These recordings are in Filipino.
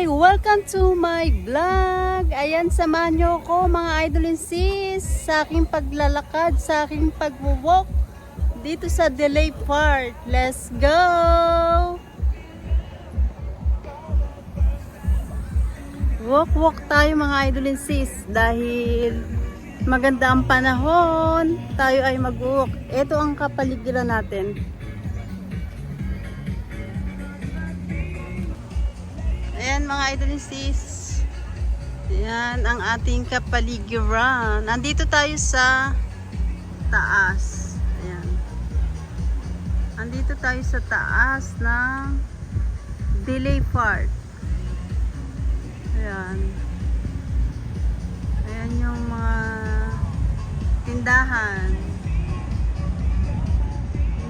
Hi! Welcome to my vlog! Ayan, samahan nyo ko mga idol and sis sa aking paglalakad, sa aking pag-walk dito sa Delay Park. Let's go! Walk tayo mga idol and sis dahil maganda ang panahon. Tayo ay mag-walk. Ito ang kapaligiran natin. Ayan mga idol and sis. Ayan ang ating kapaligiran. Nandito tayo sa taas. Ayan. Nandito tayo sa taas ng Delay Park. Ayan. Ayan yung mga tindahan.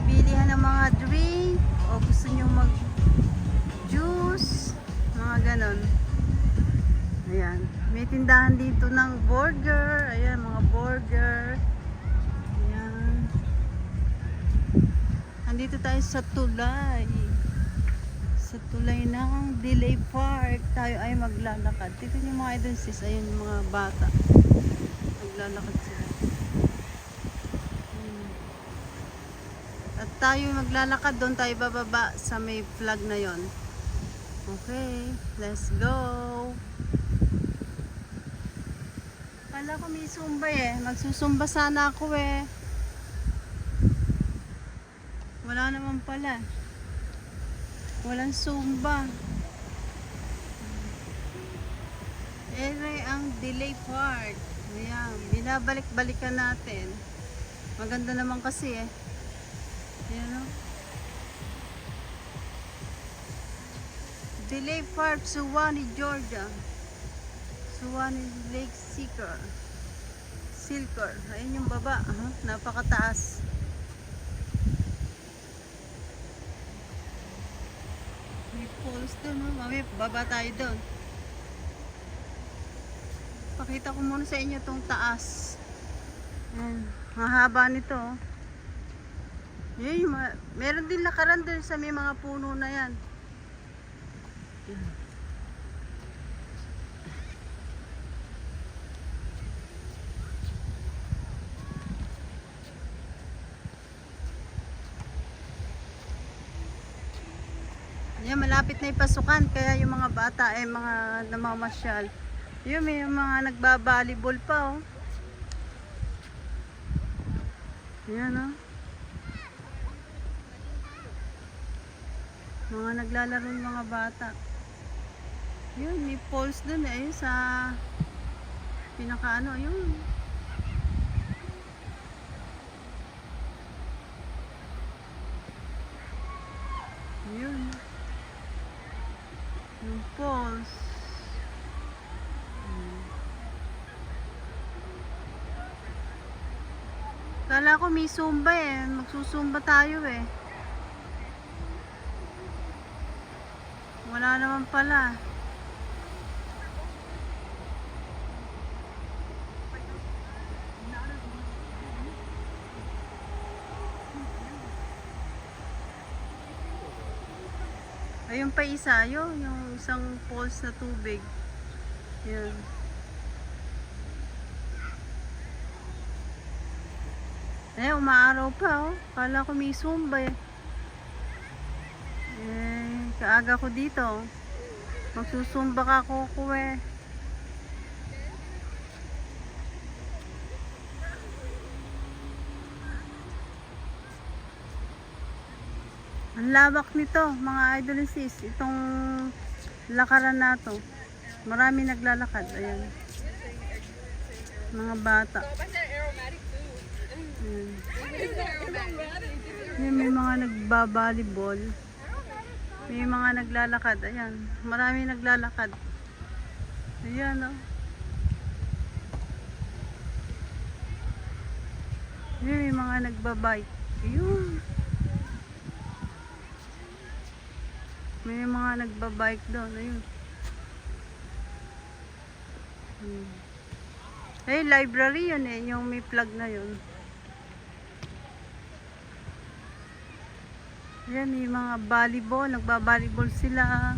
Bilihan ng mga drink o gusto nyo mag juice, mga ganon. Ayan. May tindahan dito ng burger. Ayan, mga burger. Ayan. Andito tayo sa tulay. Sa tulay ng Delay Park. Tayo ay maglalakad. Tignan niyo mga idol sis. Ayan yung mga bata. Maglalakad sila. At tayo maglalakad. Doon tayo bababa sa may flag na yon. Okay, let's go. Kala ko may zumba eh. Magsusumba sana ako eh. Wala naman pala. Walang zumba. Eh, ang Delay Park. Ayan, binabalik-balikan natin. Maganda naman kasi eh. Ayan o. Delay Park, Suwannee, Georgia. Suwannee Lake Silker. Ayun yung baba. Napakataas. May poles doon. Mami, baba tayo doon. Pakita ko muna sa inyo itong taas. Ayan. Mahaba nito. Ayan, meron din lakaran doon sa may mga puno na yan. Yan, malapit na ipasukan kaya yung mga bata ay mga namamasyal. Yun, may mga nagbabalibol pa oh. Yan oh. Mga naglalaro ng mga bata. Yun, may poles dun eh sa pinakaano, yun. Yun. Yung poles. Kala ko may zumba eh. Magsusumba tayo eh. Wala naman pala. Ayun pa isa, yun, yung isang falls na tubig. Yan. Eh, umaaraw pa, oh. Kala ko may zumba eh. Kaaga ko dito. Magsusumba ka ko eh. Ang lawak nito, mga idol and sis. Itong lakaran na to. Marami naglalakad. Ayan. Mga bata. Ayan, may mga nagbabalibol. May mga naglalakad. Ayan. Marami naglalakad. Ayan o. Ayan, may mga nagbabike. Ayun. May mga nagbabike doon. Ayun. Eh, library yun eh. Yung may plug na yun. Ayan, may mga volleyball. Nagbabalibol sila.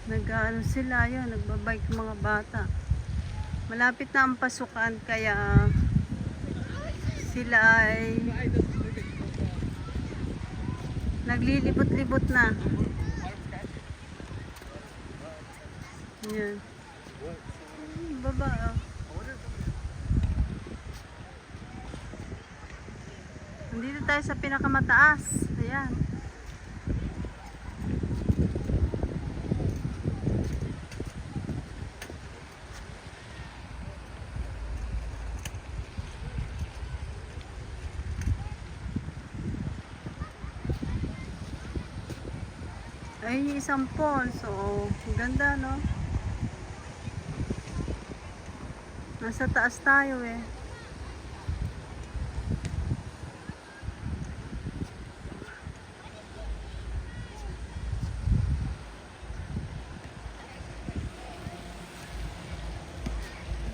Nag-ano sila yun, nagbabike mga bata. Malapit na ang pasukan kaya sila ay naglilibot-libot na. Ayan. Baba oh. Nandito tayo sa pinakamataas. Ayan. Ayun yung isang falls. So, ganda no? Nasa taas tayo eh.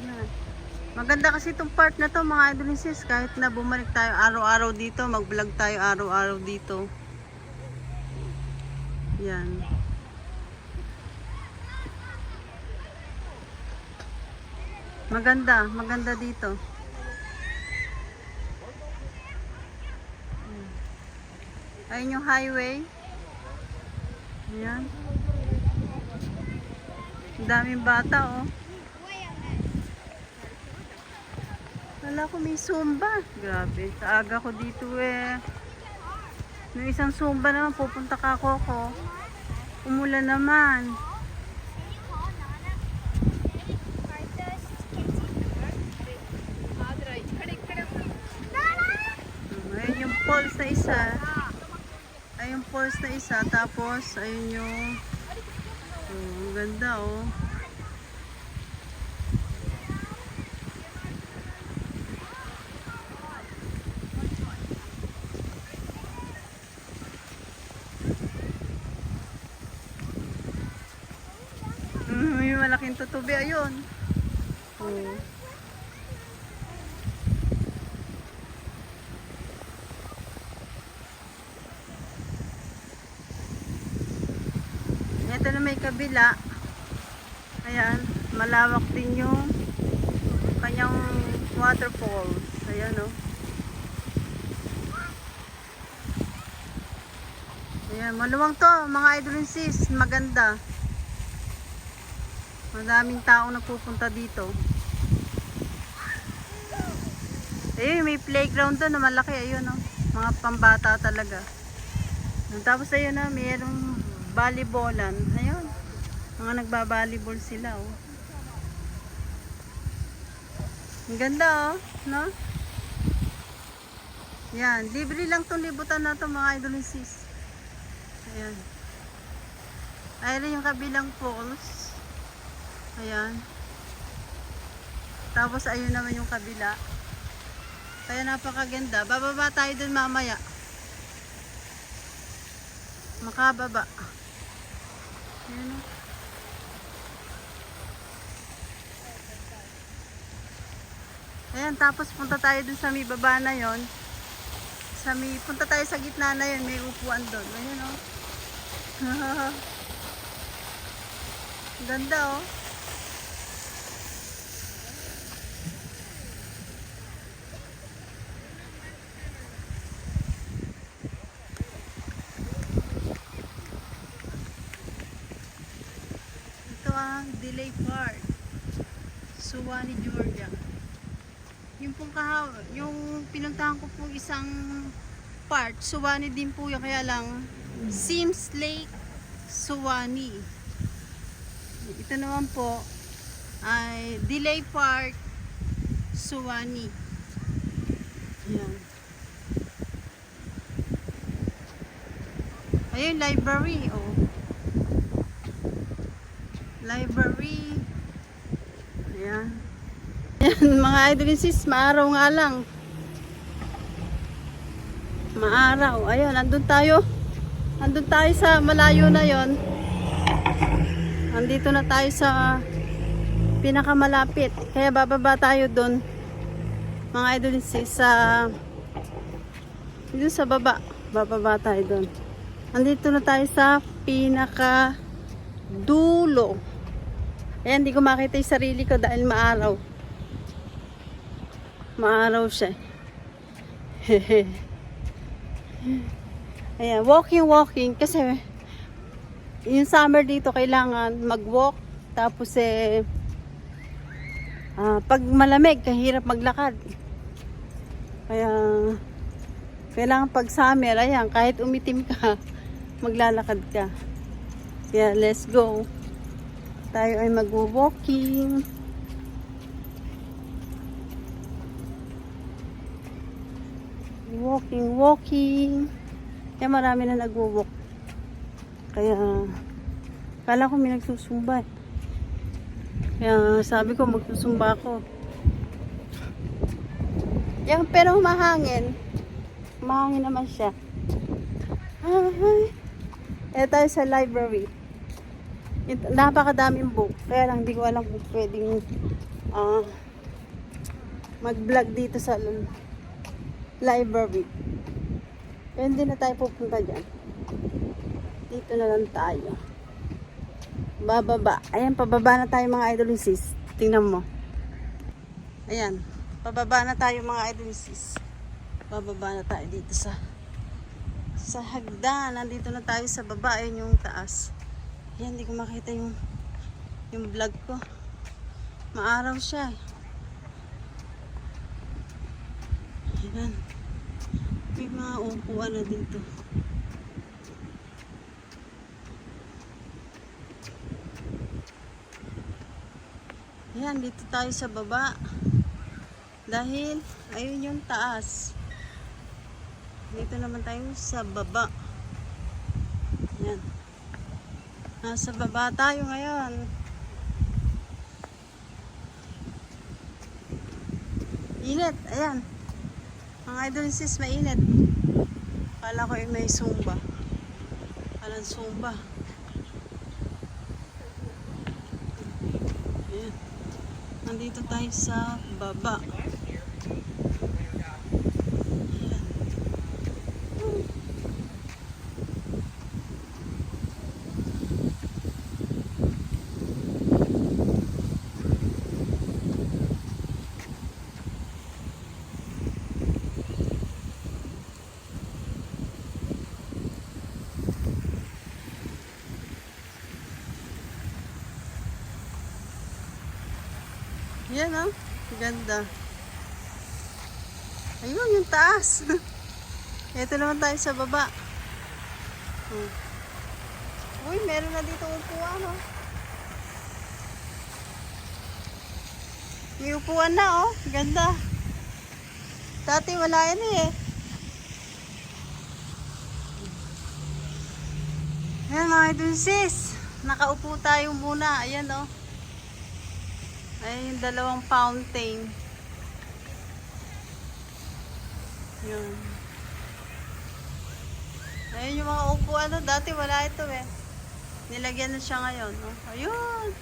Ayan. Maganda kasi itong part na to mga idolisis. Kahit na bumalik tayo araw-araw dito, mag-vlog tayo araw-araw dito. Yan. Maganda dito. Ayun yung highway. Ayan. Ang daming bata oh. Wala ko may Zumba. Grabe, kaaga ko dito eh. Yung isang Zumba naman pupunta ka ako. Umulan naman. Ayun yung falls na isa. Ayun yung falls na isa. Tapos ayun yung ang ganda oh. May malaking tutubi ayun. Oh. Ito na may kabila. Ayan, malawak din yung kanyang waterfalls. Ayan oh. Ayan, maluwang to mga idolisis, maganda. Madaming taong nagpupunta dito. Ayun, may playground doon na malaki. Ayun oh, mga pambata talaga. Tapos ayun na, mayroong volleyballan. Ayun, mga nagbabalibol sila oh. Ang ganda oh, no? Yan, libre lang tong libutan na to mga idolisis. Ayan. Ayun yung kabilang falls. Ayan. Tapos ayun naman yung kabila. Kaya napakaganda. Bababa tayo dun mamaya. Makababa. Ayan. Ayan, tapos punta tayo dun sa may baba na yon. Punta tayo sa gitna na yon, may upuan doon. Ayan oh. Ganda oh. Ito ang Delay Park, Suwannee, Georgia. Yung pong yung pinuntahan ko po isang part, Suwannee din po yung kaya lang Sims Lake, Suwannee. Ito naman po ay Delay Park, Suwannee. Ayan. Ayun, library oh. Library. Ayan. Ayan, mga idolisis, maaraw nga lang. Maaraw. Ayun, andun tayo. Andun tayo sa malayo na yon. Andito na tayo sa pinakamalapit. Kaya bababa tayo doon. Mga idolisis, dito sa baba. Bababa tayo doon. Andito na tayo sa pinaka dulo. Ayan, hindi ko makita yung sarili ko dahil maaraw. Maaraw siya. Ayan, walking. Kasi yung summer dito kailangan mag-walk. Tapos pag malamig, kahirap maglakad. Kaya kailangan pag summer, ayan, kahit umitim ka, maglalakad ka. Kaya let's go. Tayo ay mag-walking. Walking. Kaya marami na nag-walk. Kaya kala ko may nagsusumba. Kaya sabi ko magsusumba ako. Pero humahangin. Mahangin naman siya. Tayo sa library. Napakadaming book. Kaya lang hindi ko alam kung pwedeng mag-vlog dito sa library. Kaya hindi na tayo pupunta dyan. Dito na lang tayo. Bababa. Ayan, pababa na tayo mga idolisis. Tingnan mo. Ayan. Pababa na tayo mga idolisis. Bababa na tayo dito sa hagdan. Nandito na tayo sa baba. Ayan yung taas. Ayan, hindi ko makita yung vlog ko. Maaraw siya. Ayan. May mga upuan na dito. Ayan, dito tayo sa baba. Dahil, ayun yung taas. Dito naman tayo sa baba. Ayan. Nasa baba tayo ngayon. Init, ayan. Mga idolisis, mainit. Kala ko may sumba. Walang sumba. Ayan. Nandito tayo sa baba. Yan oh, ganda. Ayun, yung taas. Ito naman tayo sa baba. Uy, meron na dito upuan oh. May upuan na oh, ganda. Dati wala yan eh. Ayan mga idolisis, nakaupo tayo muna. Ayan oh. Ayan yung dalawang fountain. Yun. Ayan yung mga upuan. Dati wala ito eh. Nilagyan na siya ngayon. No? Ayun.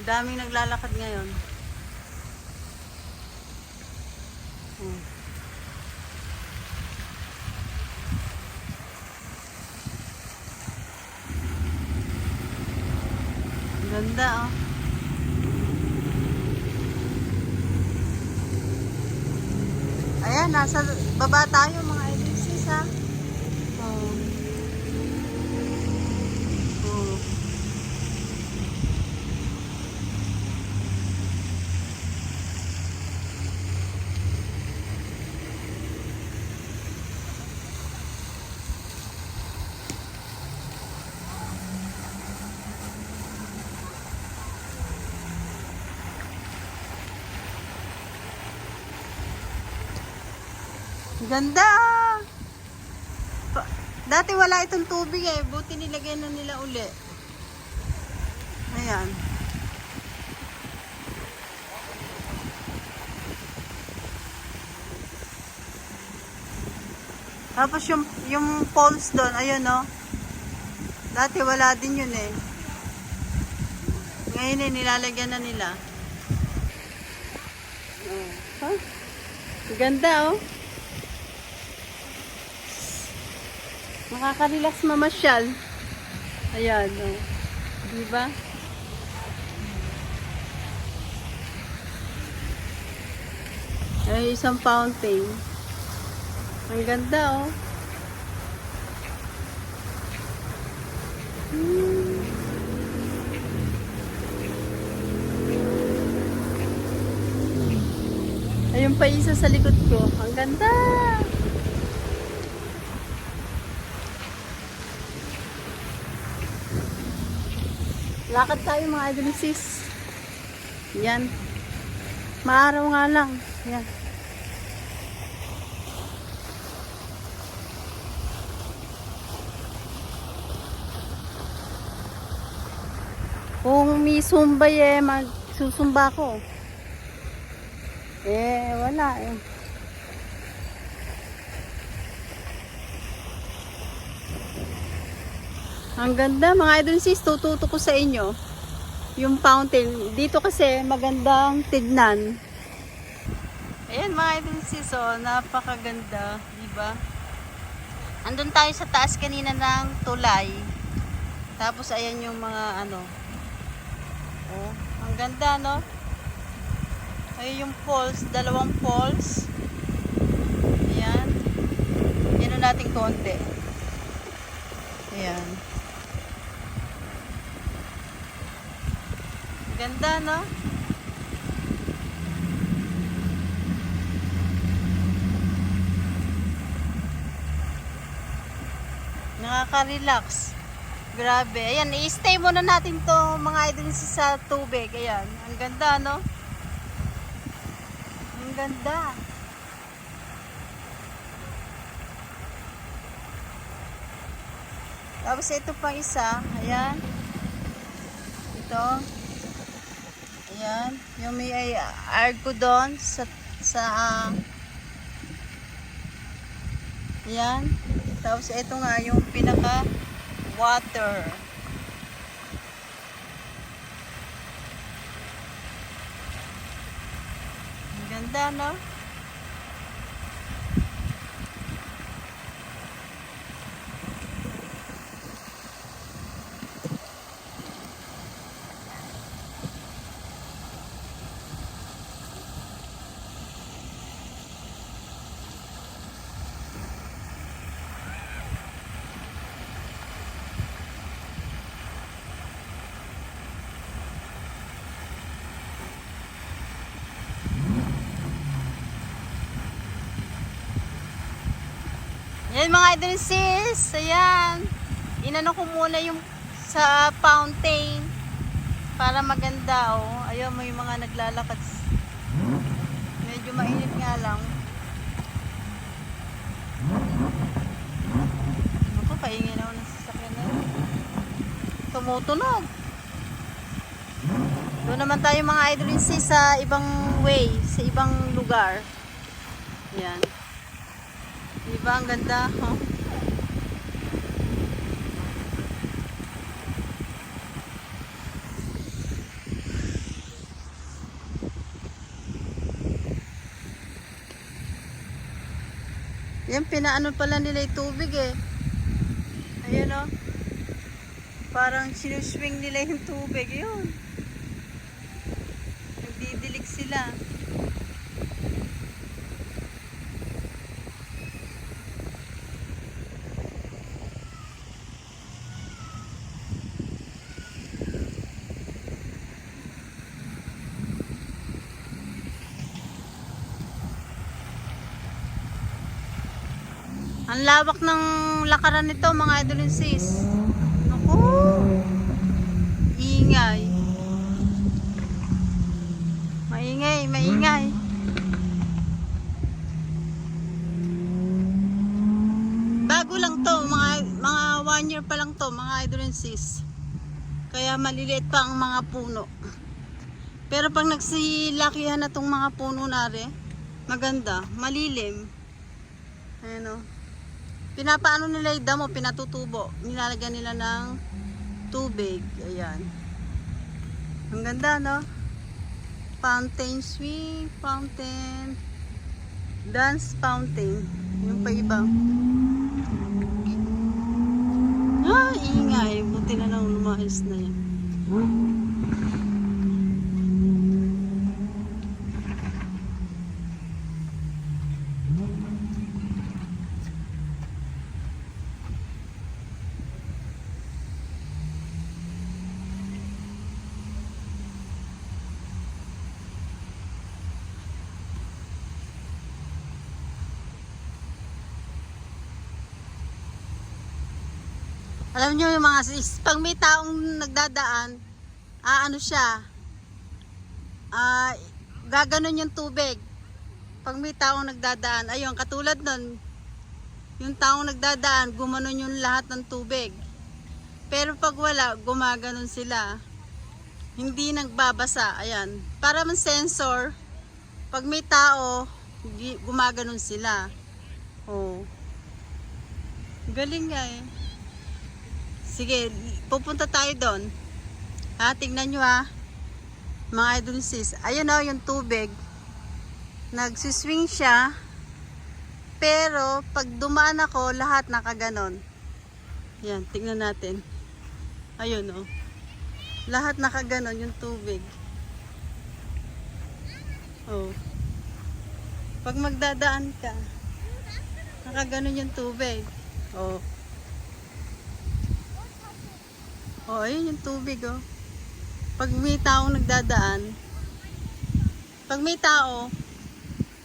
Daming naglalakad ngayon. Ganda oh. Ayan, nasa baba tayo mga idolisis ha. Oh. Oh. Ganda! Dati wala itong tubig eh. Buti nilagay na nila uli. Ayan. Tapos yung poles doon, ayun oh. Dati wala din yun eh. Ngayon eh, nilalagyan na nila. Oh. Huh? Ganda oh. Nakaka-relax mamasyal. Ayan oh. Diba? Ay, isang fountain. Ang ganda oh. Ayun pa isa sa likod ko. Ang ganda! Lakad tayo mga idol sis. Yan. Maaraw nga lang. Yan. Kung may sumbay eh, magsusumba ko. Eh, wala eh. Ang ganda mga idol sis, tututo ko sa inyo. Yung fountain. Dito kasi magandang tignan. Ayan mga idol sis, oh, napakaganda. Diba? Andun tayo sa taas kanina ng tulay. Tapos ayan yung mga ano. Oh, ang ganda no? Ayun yung falls, dalawang falls. Ayan. Yan natin konti. Ayan. Ganda no? Nakaka-relax. Grabe. Ayan, i-stay muna natin to mga idol sa tubig. Ayan. Ang ganda, no? Ang ganda. Tapos ito pang isa. Ayan. Ito. Ayan. Yung may argo doon ayan. Tapos ito nga yung pinaka water. Ang ganda, no? Yan mga idol sis, ayan. Inano ko muna yung sa fountain para maganda oh. Ayun mo yung mga naglalakad. Medyo mainit nga lang. Ako, paingin ako ng sasakyan na yun. Tumutunog. Doon naman tayo mga idol sis sa ibang way, sa ibang lugar. Ayan. Diba ang ganda, huh? Yan, pinaano pala nila yung tubig eh. Ayan o. Parang sinuswing nila yung tubig. Yun. Nagdidilig sila. Ang lawak ng lakaran nito mga idol sis. Naku! Ingay. Maingay, maingay. Bago lang to, mga 1 year pa lang to mga idol sis. Kaya maliliit pa ang mga puno. Pero pag nagsilakihan na tong mga puno nare, maganda, malilim. Ayan o. Pinapaano nila yung damo, pinatutubo. Nilalagyan nila ng tubig. Ayan. Ang ganda, no? Fountain swing, fountain, dance fountain. Yung pa iba. Ah, ingay. Buti na lang lumayas na yan. Alam nyo yung mga sis, pag may taong nagdadaan, ano siya, gaganon yung tubig. Pag may taong nagdadaan, ayun, katulad nun, yung taong nagdadaan, gumanon yung lahat ng tubig. Pero pag wala, gumaganon sila. Hindi nagbabasa, ayan. Para man sensor, pag may tao, gumaganon sila. Oh. Galing nga eh. Sige, pupunta tayo doon. Ha, tignan nyo ha. Mga idol sis. Ayan o, yung tubig. Nagsiswing siya. Pero, pag dumaan ako, lahat nakaganon. Yan, tignan natin. Ayun o. Lahat nakaganon yung tubig. Oh. Pag magdadaan ka, nakaganon yung tubig. Oh. Oh, ayun yung tubig, oh. Pag may taong nagdadaan, pag may tao,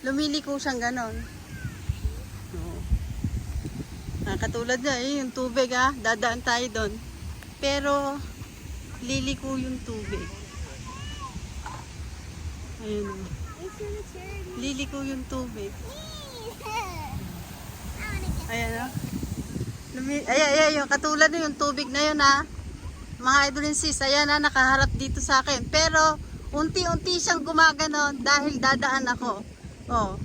lumiliko siyang ganon. Oh. Katulad na, yung tubig, ha. Dadaan tayo doon. Pero, liliko yung tubig. Ayun, oh. Liliko yung tubig. Ayan, oh. Ayan, yung katulad na yung tubig na yun, ha. Mga idol and sis, ayan na, nakaharap dito sa akin. Pero, unti-unti siyang gumaganon dahil dadaan ako. Oh,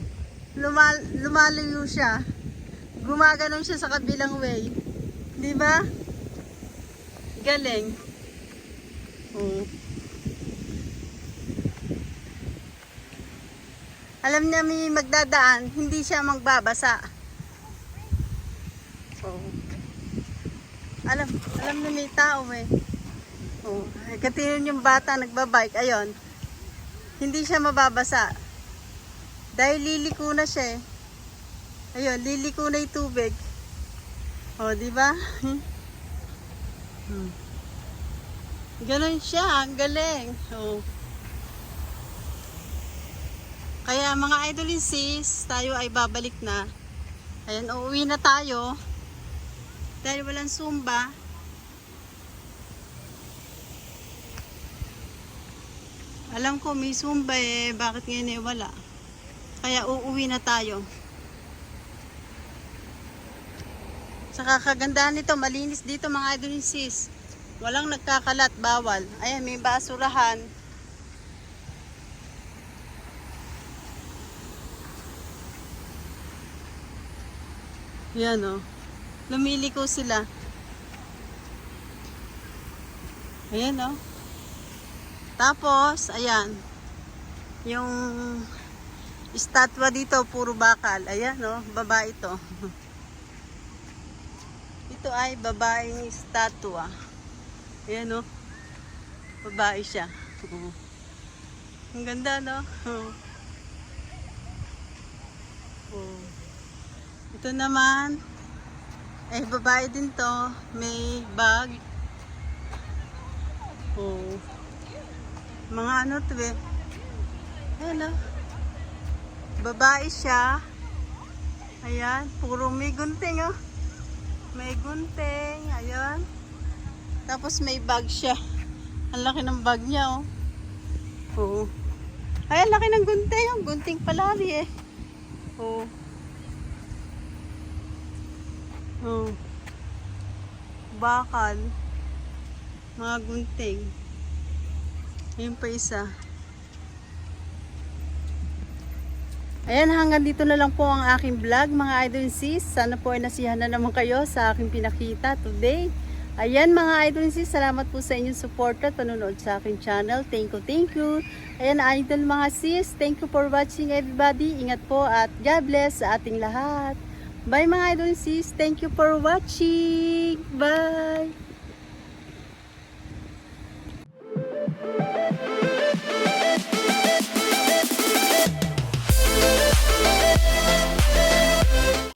lumalayo siya. Gumaganon siya sa kabilang way. Di ba? Galing. Oh. Alam niya may magdadaan, hindi siya magbabasa. Oh. Alam na may tao eh. Oh, katulad yung bata nagbabike, ayun. Hindi siya mababasa. Dahil liliko na siya eh. Ayun, liliko na yung tubig. Oh, di ba? Ganon siya, ang galing. Oh. Kaya mga idol and sis, tayo ay babalik na. Ayan, uuwi na tayo. Dahil walang Zumba. Alam ko may Zumba eh, bakit ngayon eh wala? Kaya uuwi na tayo. Sa kagandahan nito, malinis dito mga idol and sis. Walang nagkakalat, bawal. Ayan, may basurahan. Yan o. Lumiliko sila. Ayan o. Tapos, ayan. Yung estatwa dito, puro bakal. Ayan o, babae ito. Ito ay babaeng estatwa. Ayan o. Babae siya. Ang ganda no? Ito naman, ay babae din to, may bag. Oh. Mga ano to eh. Ayan oh. Babae siya. Ayan, puro may gunting oh. May gunting, ayan. Tapos may bag siya. Ang laki ng bag niya oh. Oh. Ay, ang laki ng gunting. Ang gunting palari eh. Oh. Oh. Bakal. Mga gunting. Ayun pa isa. Ayan, hanggang dito na lang po ang aking vlog mga idol and sis. Sana po ay nasiyahan na naman kayo sa aking pinakita today. Ayan mga idol sis, salamat po sa inyong support at panonood sa aking channel. Thank you, thank you. Ayan idol mga sis, thank you for watching everybody. Ingat po at God bless sa ating lahat. Bye mga idol sis, thank you for watching. Bye!